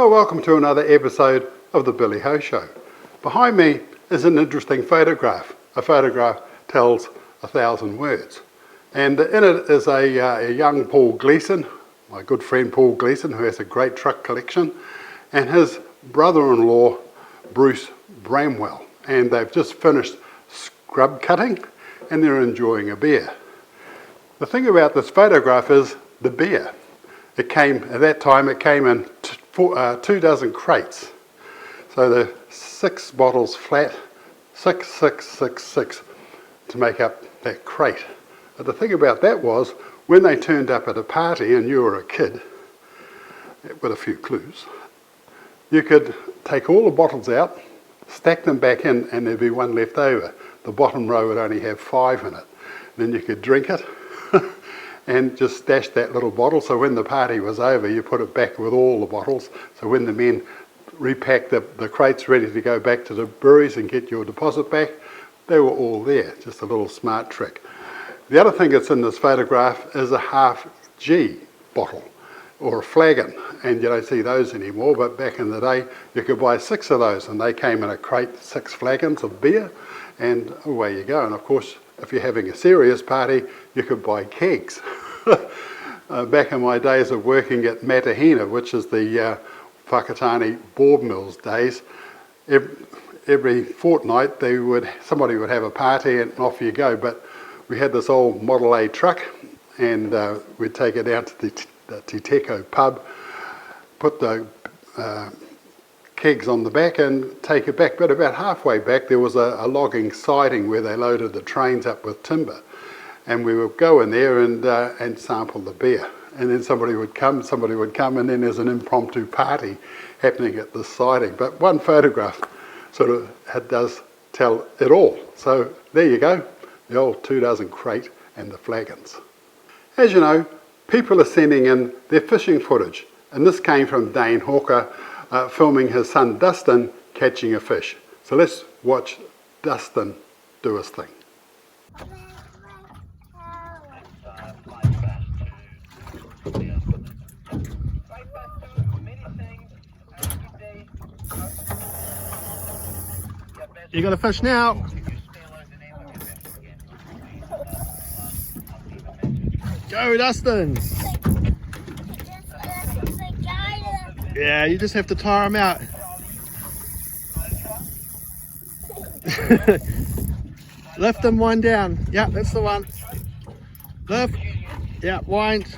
Well, welcome to another episode of the Billy Ho Show. Behind me is an interesting photograph. A photograph tells 1,000 words. And in it is a young Paul Gleason, my good friend Paul Gleason, who has a great truck collection, and his brother-in-law, Bruce Bramwell. And they've just finished scrub cutting and they're enjoying a beer. The thing about this photograph is the beer. It came, at that time, it came in 2 dozen crates. So the 6 bottles flat, 6, 6, 6, 6 to make up that crate. But the thing about that was, when they turned up at a party and you were a kid, with a few clues, you could take all the bottles out, stack them back in, and there'd be one left over. The bottom row would only have 5 in it. Then you could drink it and just stash that little bottle, so when the party was over you put it back with all the bottles, so when the men repacked the crates ready to go back to the breweries and get your deposit back, they were all there. Just a little smart trick. The other thing that's in this photograph is a half G bottle or a flagon, and you don't see those anymore, but back in the day you could buy 6 of those and they came in a crate, 6 flagons of beer, and away you go. And of course, if you're having a serious party, you could buy kegs. Back in my days of working at Matahina, which is the Whakatane board mills days, every fortnight somebody would have a party and off you go. But we had this old Model A truck, and we'd take it down to the Titeco pub, put the kegs on the back and take it back. But about halfway back there was a logging siding where they loaded the trains up with timber, and we would go in there and sample the beer, and then somebody would come, and then there's an impromptu party happening at the siding. But one photograph sort of does tell it all. So there you go, the old 2 dozen crate and the flagons. As you know, people are sending in their fishing footage, and this came from Dane Hawker filming his son Dustin catching a fish. So let's watch Dustin do his thing. You got a fish now. Go, Dustin. Yeah, you just have to tire him out. Lift and wind down. Yeah, that's the one. Lift. Yeah, wind.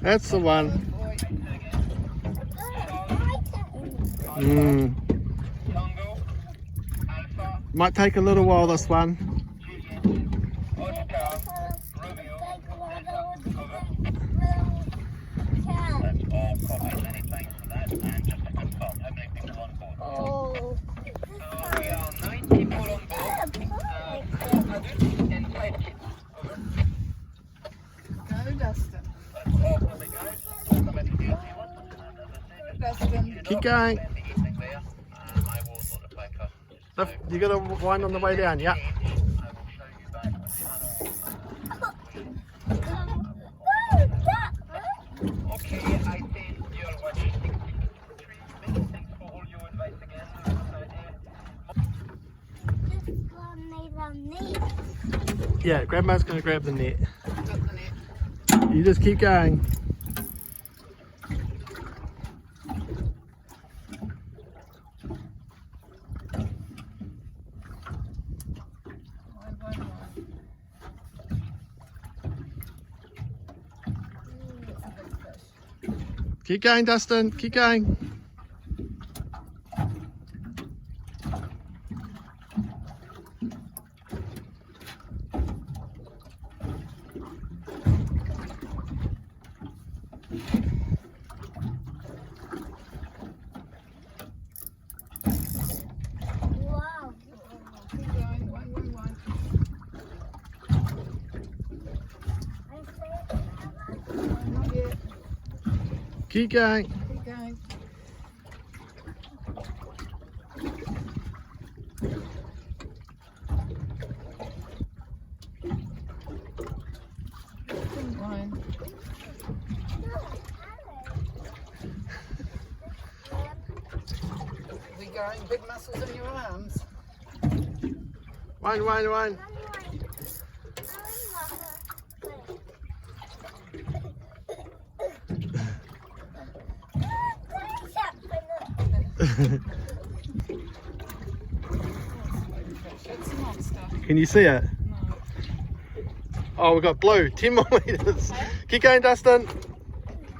That's the one. Might take a little while, this one. Keep going. You got to wind on the way down, yeah. Yeah, Grandma's going to grab the net. You just keep going. Keep going, Dustin. Keep going. Keep going. Keep going. growing big muscles in your arms. Wayne. It's a monster. Can you see it? No. Oh, we've got blue. 10 more meters. Keep going, Dustin.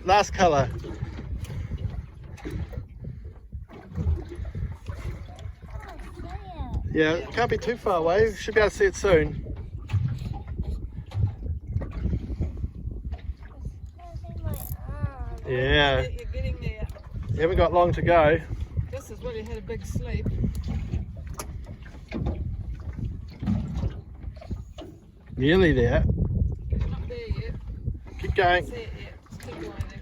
Last colour. Yeah, it can't be too far away. Should be able to see it soon. Yeah, You're getting there. you haven't got long to go. This is where you had a big sleep. Nearly there. You're not there yet. Keep I going. see it yet. Just keep going there.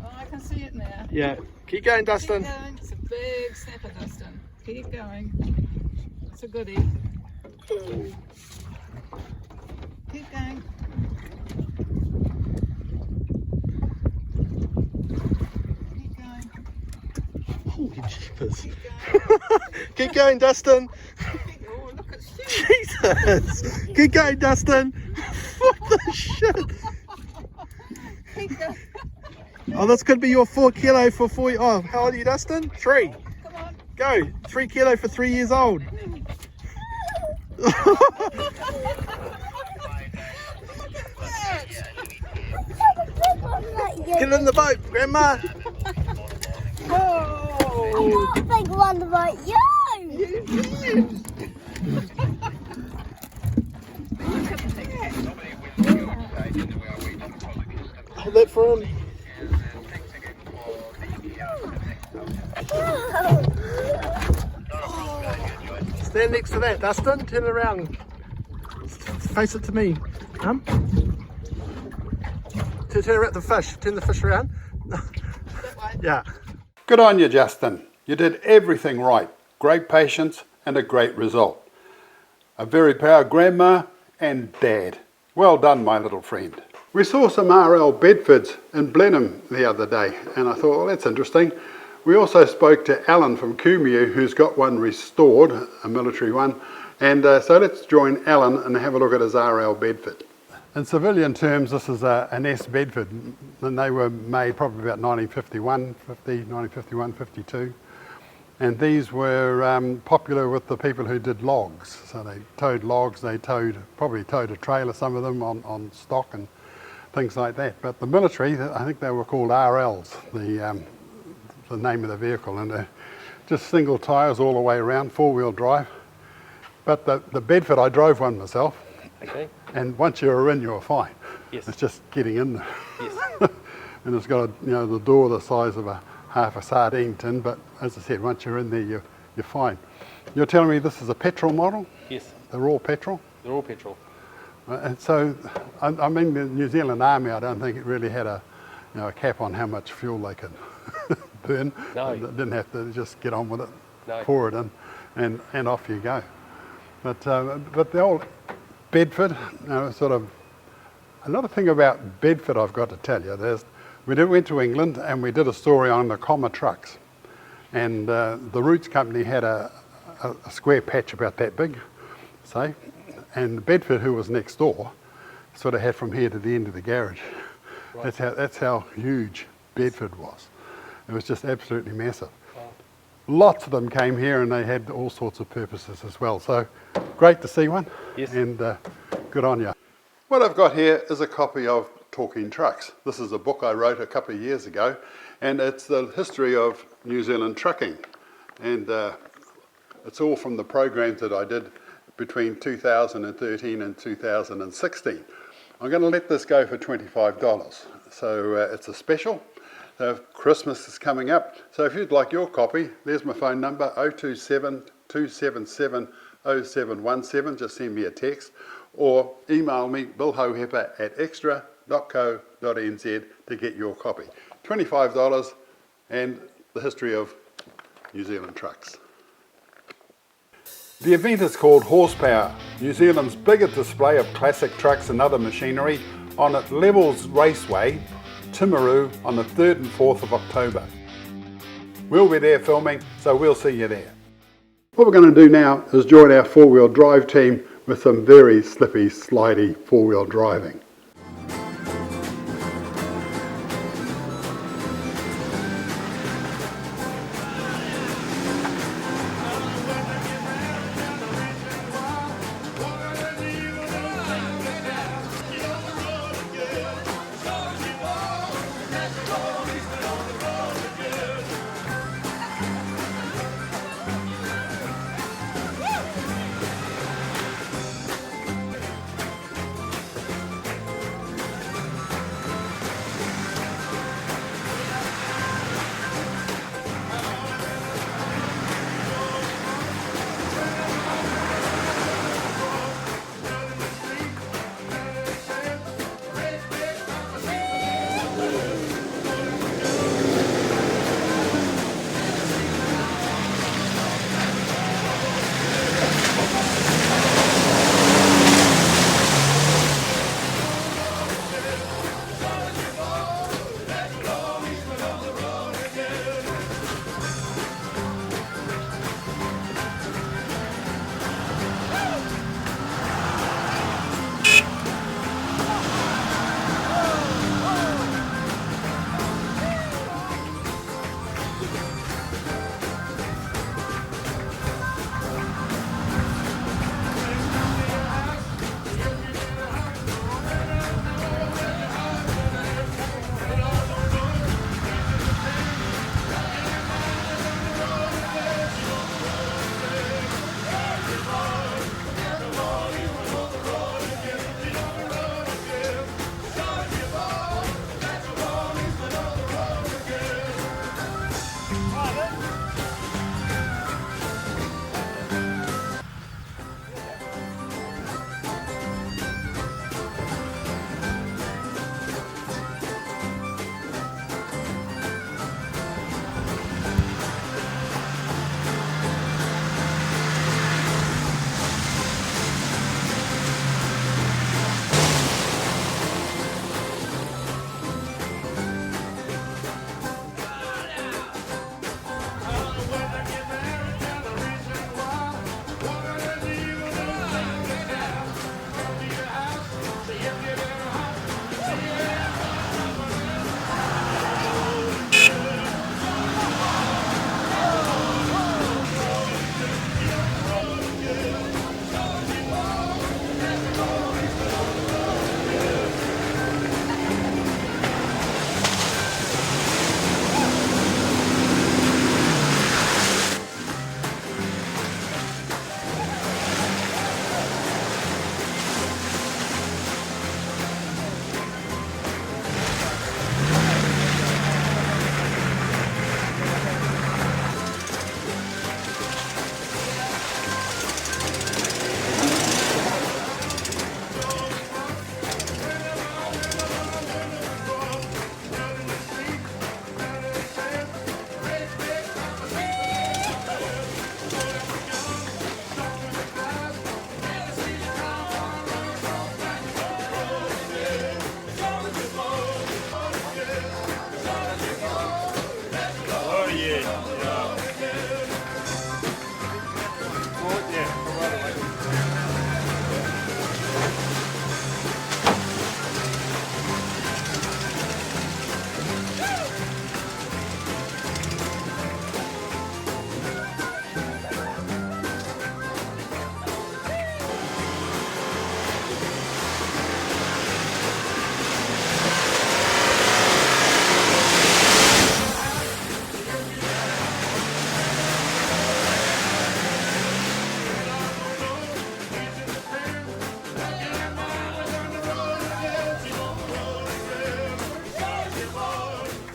Oh, I can see it now. Yeah, keep going, Dustin. Keep going. It's a big snapper, Dustin. Keep going. It's a goodie. Keep going. Keep going. Holy jeepers. Keep going. Keep going, Dustin. Oh, look, it's huge. Jesus. Keep going, Dustin. What the shit? Keep going. Oh, this could be your 4 kilo for 4. Oh, how old are you, Dustin? 3. Come on. Go. 3 kilo for 3 years old. Get in the boat, Grandma. Whoa! I think one about you. You did. Hold that for him. Stand next to that, Dustin. Turn it around. Face it to me. Turn around the fish. Turn the fish around. Yeah. Good on you, Justin. You did everything right. Great patience and a great result. A very proud grandma and dad. Well done, my little friend. We saw some RL Bedfords in Blenheim the other day, and I thought, well, that's interesting. We also spoke to Alan from Kumiu, who's got one restored, a military one, and so let's join Alan and have a look at his RL Bedford. In civilian terms, this is an S Bedford, and they were made probably about 1951, 52. And these were popular with the people who did logs. So they towed logs, probably towed a trailer, some of them on stock and things like that. But the military, I think they were called RLs, the name of the vehicle. And they're just single tyres all the way around, 4-wheel drive. But the Bedford, I drove one myself. Okay. And once you're in, you're fine. Yes. It's just getting in there. Yes. And it's got the door the size of half a sardine tin, but as I said, once you're in there, you're fine. You're telling me this is a petrol model? Yes. They're all petrol? They're all petrol. And so, I mean, the New Zealand Army, I don't think it really had a cap on how much fuel they could burn. No. They didn't have to just get on with it, No. pour it in, and off you go. But the old Bedford, sort of, another thing about Bedford I've got to tell you, we went to England and we did a story on the comma trucks. And the Roots company had a square patch about that big, say, and Bedford, who was next door, sort of had from here to the end of the garage. Right. That's how huge Bedford was. It was just absolutely massive. Wow. Lots of them came here and they had all sorts of purposes as well. So great to see one. Yes. And good on you. What I've got here is a copy of Talking Trucks. This is a book I wrote a couple of years ago, and it's the history of New Zealand trucking. And it's all from the programs that I did between 2013 and 2016. I'm going to let this go for $25. So it's a special. Christmas is coming up. So if you'd like your copy, there's my phone number, 027 277 0717. Just send me a text or email me, billhoheper@extra.co.nz to get your copy. $25 and the history of New Zealand trucks. The event is called Horsepower, New Zealand's biggest display of classic trucks and other machinery on at Levels Raceway, Timaru on the 3rd and 4th of October. We'll be there filming, so we'll see you there. What we're going to do now is join our four-wheel drive team with some very slippy, slidey four-wheel driving.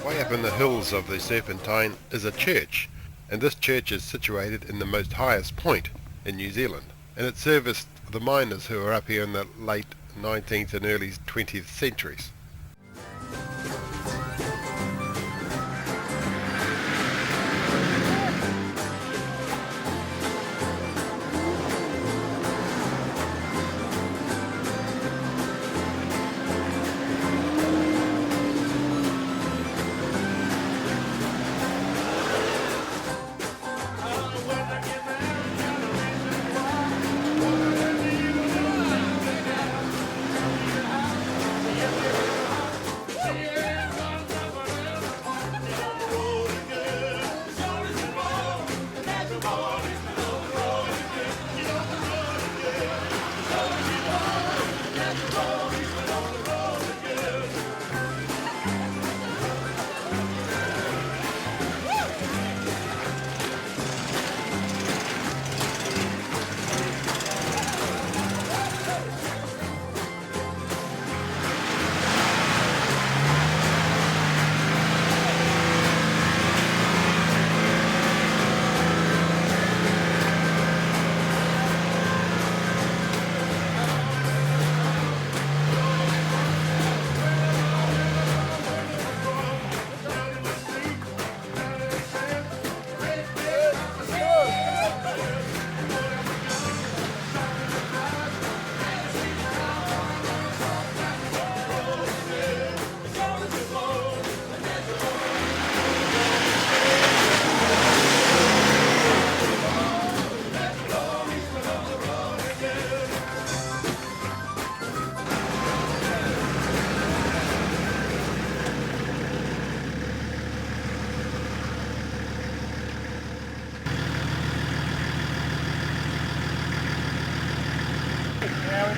Way up in the hills of the Serpentine is a church, and this church is situated in the most highest point in New Zealand, and it serviced the miners who were up here in the late 19th and early 20th centuries.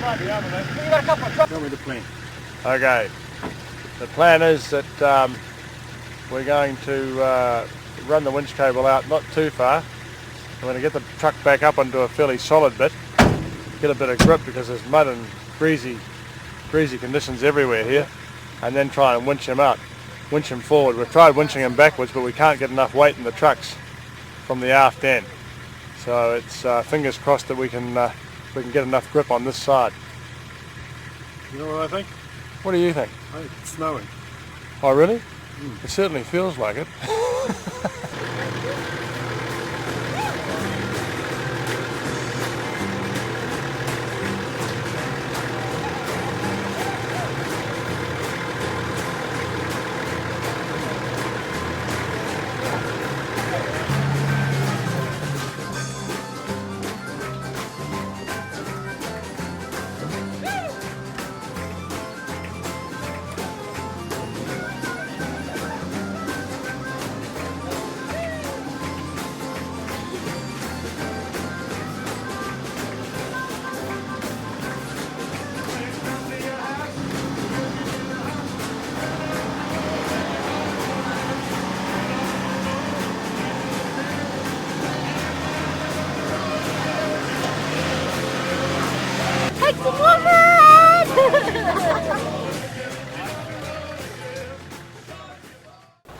might be able to. You got a couple of trucks. Tell me the plan. Okay. The plan is that we're going to run the winch cable out not too far. We're going to get the truck back up onto a fairly solid bit, get a bit of grip because there's mud and greasy conditions everywhere here, and then try and winch him out, winch him forward. We've tried winching him backwards, but we can't get enough weight in the trucks from the aft end. So it's fingers crossed that we can get enough grip on this side. You know what I think? What do you think? I think it's snowing. Oh really? It certainly feels like it.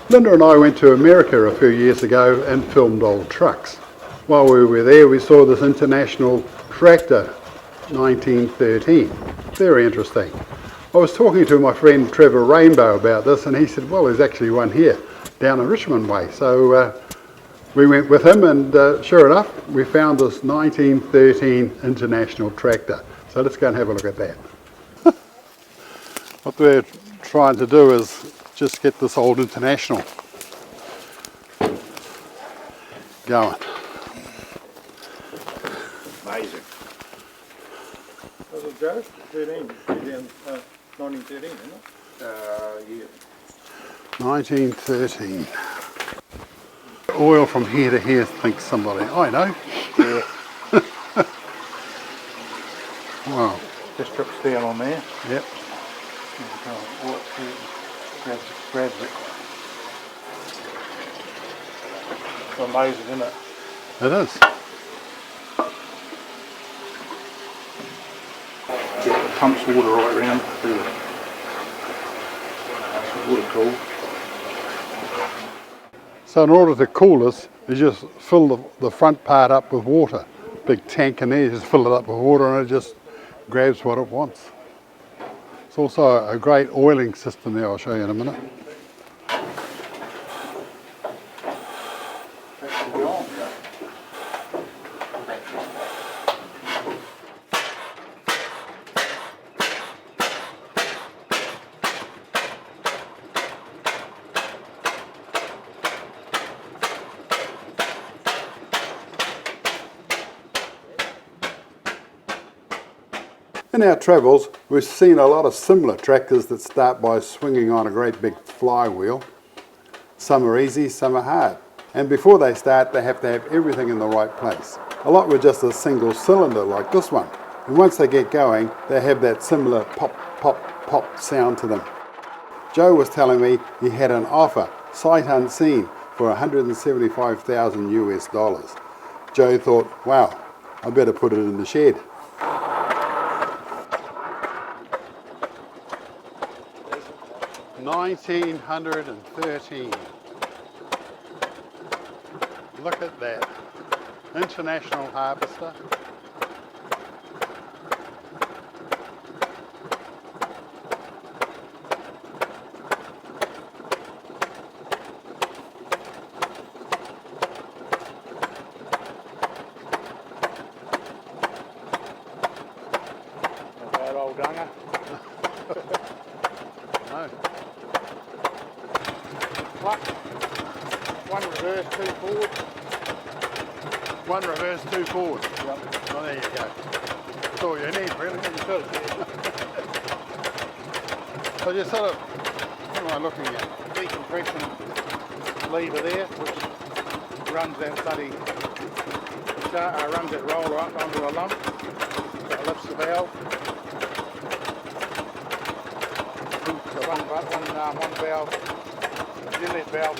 Linda and I went to America a few years ago and filmed old trucks. While we were there, we saw this international tractor, 1913. Very interesting. I was talking to my friend Trevor Rainbow about this, and he said, well, there's actually one here down in Richmond Way. So we went with him, and sure enough, we found this 1913 international tractor. So let's go and have a look at that. What we're trying to do is just get this old international going. Amazing. Was it Joe? 13. 1913, isn't it? Yeah. 1913. Oil from here to here, thinks somebody. I know. Yeah. Wow. Just drips down on there. Yep. Grabs it. It's amazing, isn't it? It is. It pumps water right around through it. It's water cool. So in order to cool this, you just fill the front part up with water. Big tank in there, you just fill it up with water and it just grabs what it wants. It's also a great oiling system there, I'll show you in a minute. In our travels, we've seen a lot of similar tractors that start by swinging on a great big flywheel. Some are easy, some are hard. And before they start, they have to have everything in the right place. A lot with just a single cylinder like this one. And once they get going, they have that similar pop, pop, pop sound to them. Joe was telling me he had an offer, sight unseen, for $175,000 US. Joe thought, wow, I better put it in the shed. 1913. Look at that. International harvester. Not bad old dunger. No. One reverse, two forward. One reverse, two forward. Yep. Well, there you go. That's all you need, really. So you sort of, what am I looking at? Decompression lever there, which runs that bloody runs that roller up onto a lump, so it lifts the valve. So one valve, the inlet valve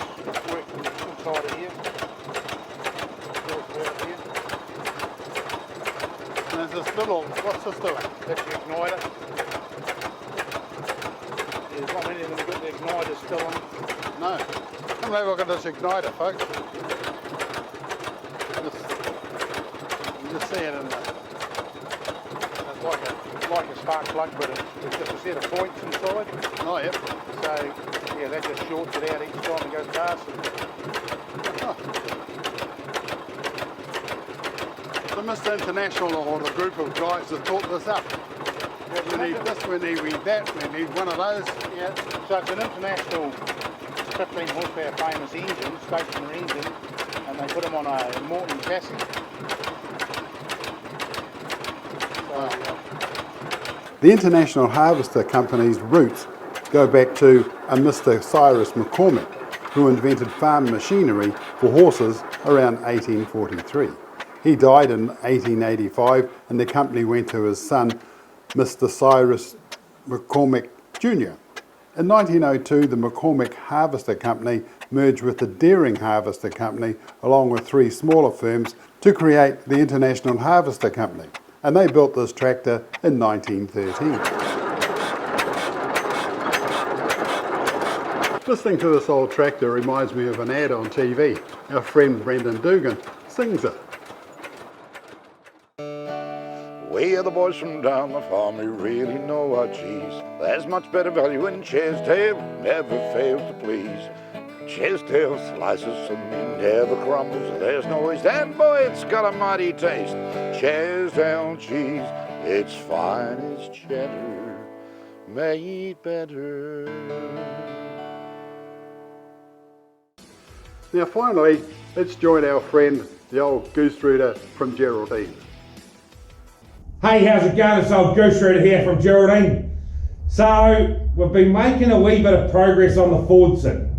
works inside of here. And there's this little, what's this doing? That's the igniter. There's not many of them got the igniter still on. No. Come have a look at this igniter, folks. You just see it in there. It's like a spark plug, but it's just a set of points inside. Oh, yep. So, yeah, that just shorts it out each time it goes past. So Mr. International, or the group of guys that thought this up. We need this, we need that, we need one of those. Yeah, so it's an international 15 horsepower famous engine, stationary engine, and they put them on a Morton chassis. The International Harvester Company's roots go back to a Mr. Cyrus McCormick, who invented farm machinery for horses around 1843. He died in 1885 and the company went to his son, Mr. Cyrus McCormick Jr. In 1902, the McCormick Harvester Company merged with the Deering Harvester Company along with 3 smaller firms to create the International Harvester Company, and they built this tractor in 1913. Listening to this old tractor reminds me of an ad on TV. Our friend Brendan Dugan sings it. We are the boys from down the farm, we really know our cheese. There's much better value in Chesdale, never fails to please. Chesdale slices and never crumbles, there's no waste, and boy, it's got a mighty taste. Chesdale cheese, it's fine as cheddar, made better. Now finally, let's join our friend, the old goose rooter from Geraldine. Hey, how's it going? It's old Goose Rooter here from Geraldine. So, we've been making a wee bit of progress on the Fordson.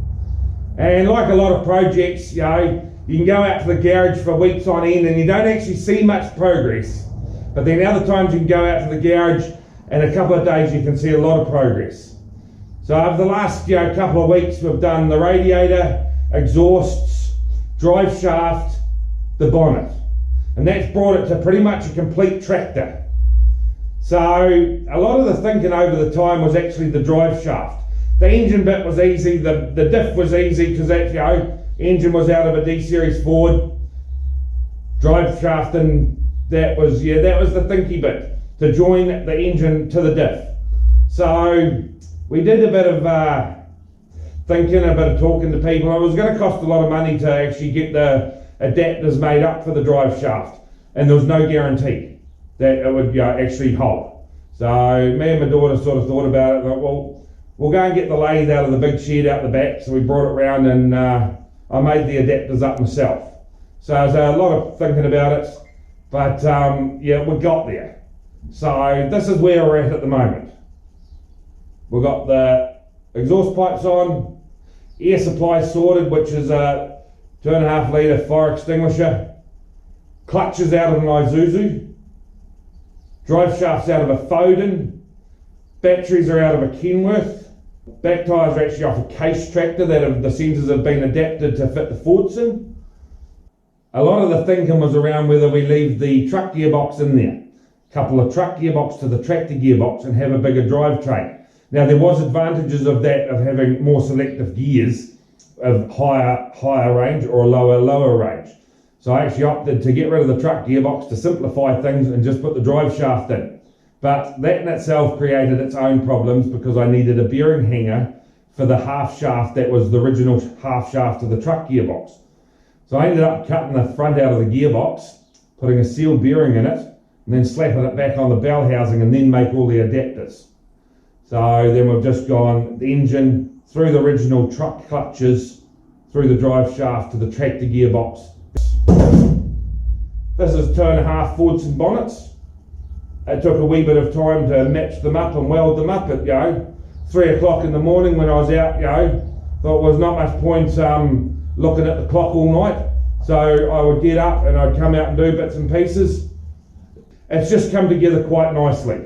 And like a lot of projects, you know, you can go out to the garage for weeks on end and you don't actually see much progress. But then other times you can go out to the garage and a couple of days you can see a lot of progress. So over the last couple of weeks we've done the radiator, exhausts, drive shaft, the bonnet. And that's brought it to pretty much a complete tractor. So a lot of the thinking over the time was actually the drive shaft. The engine bit was easy, the diff was easy because that engine was out of a D series Ford. Drive shaft, and that was the thinky bit, to join the engine to the diff. So we did a bit of thinking, a bit of talking to people. It was going to cost a lot of money to actually get the adapters made up for the drive shaft, and there was no guarantee that it would actually hold. So me and my daughter sort of thought about it, like, well, we'll go and get the lathe out of the big shed out the back. So we brought it round and I made the adapters up myself. So there's a lot of thinking about it, but we got there. So this is where we're at the moment. We've got the exhaust pipes on, air supply sorted, which is a 2.5 litre fire extinguisher, clutches out of an Isuzu, drive shafts out of a Fordson, batteries are out of a Kenworth, back tyres are actually off a Case tractor that the sensors have been adapted to fit the Fordson. A lot of the thinking was around whether we leave the truck gearbox in there, a couple of truck gearbox to the tractor gearbox and have a bigger drivetrain. Now there was advantages of that, of having more selective gears of higher range or a lower range. So I actually opted to get rid of the truck gearbox to simplify things and just put the drive shaft in. But that in itself created its own problems because I needed a bearing hanger for the half shaft that was the original half shaft of the truck gearbox. So I ended up cutting the front out of the gearbox, putting a sealed bearing in it, and then slapping it back on the bell housing and then make all the adapters. So then we've just gone the engine through the original truck clutches, through the drive shaft to the tractor gearbox. This is 2.5 Fordson bonnets. It took a wee bit of time to match them up and weld them up at 3 o'clock in the morning when I was out, thought there was not much point looking at the clock all night. So I would get up and I'd come out and do bits and pieces. It's just come together quite nicely.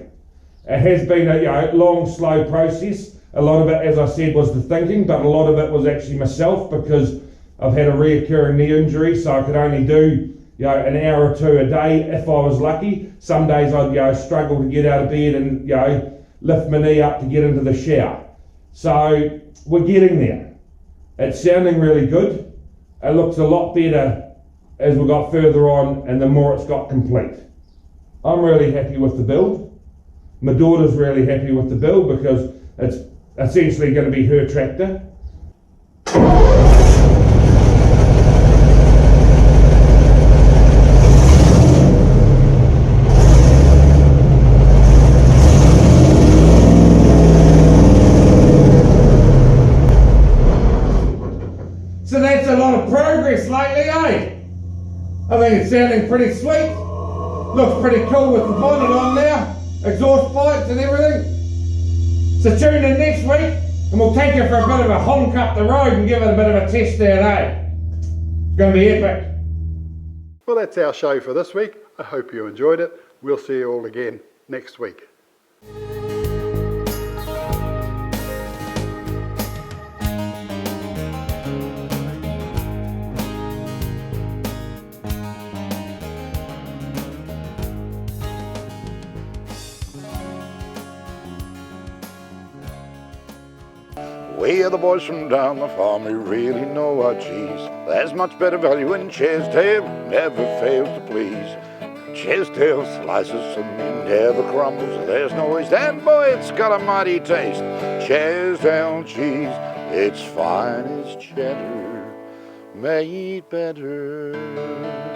It has been a long, slow process. A lot of it, as I said, was the thinking, but a lot of it was actually myself, because I've had a reoccurring knee injury, so I could only do an hour or two a day if I was lucky. Some days I'd struggle to get out of bed and lift my knee up to get into the shower. So we're getting there. It's sounding really good. It looks a lot better as we got further on and the more it's got complete. I'm really happy with the build. My daughter's really happy with the build because it's essentially going to be her tractor. So that's a lot of progress lately, eh? I think it's sounding pretty sweet. Looks pretty cool with the bonnet on now, exhaust pipes and everything. So tune in next week and we'll take you for a bit of a honk up the road and give it a bit of a test out, eh? It's going to be epic. Well, that's our show for this week. I hope you enjoyed it. We'll see you all again next week. We are the boys from down the farm, we really know our cheese. There's much better value in Chesdale, never fails to please. Chesdale slices and never crumbles, there's no waste, and boy, it's got a mighty taste. Chesdale cheese, it's fine as cheddar, made better.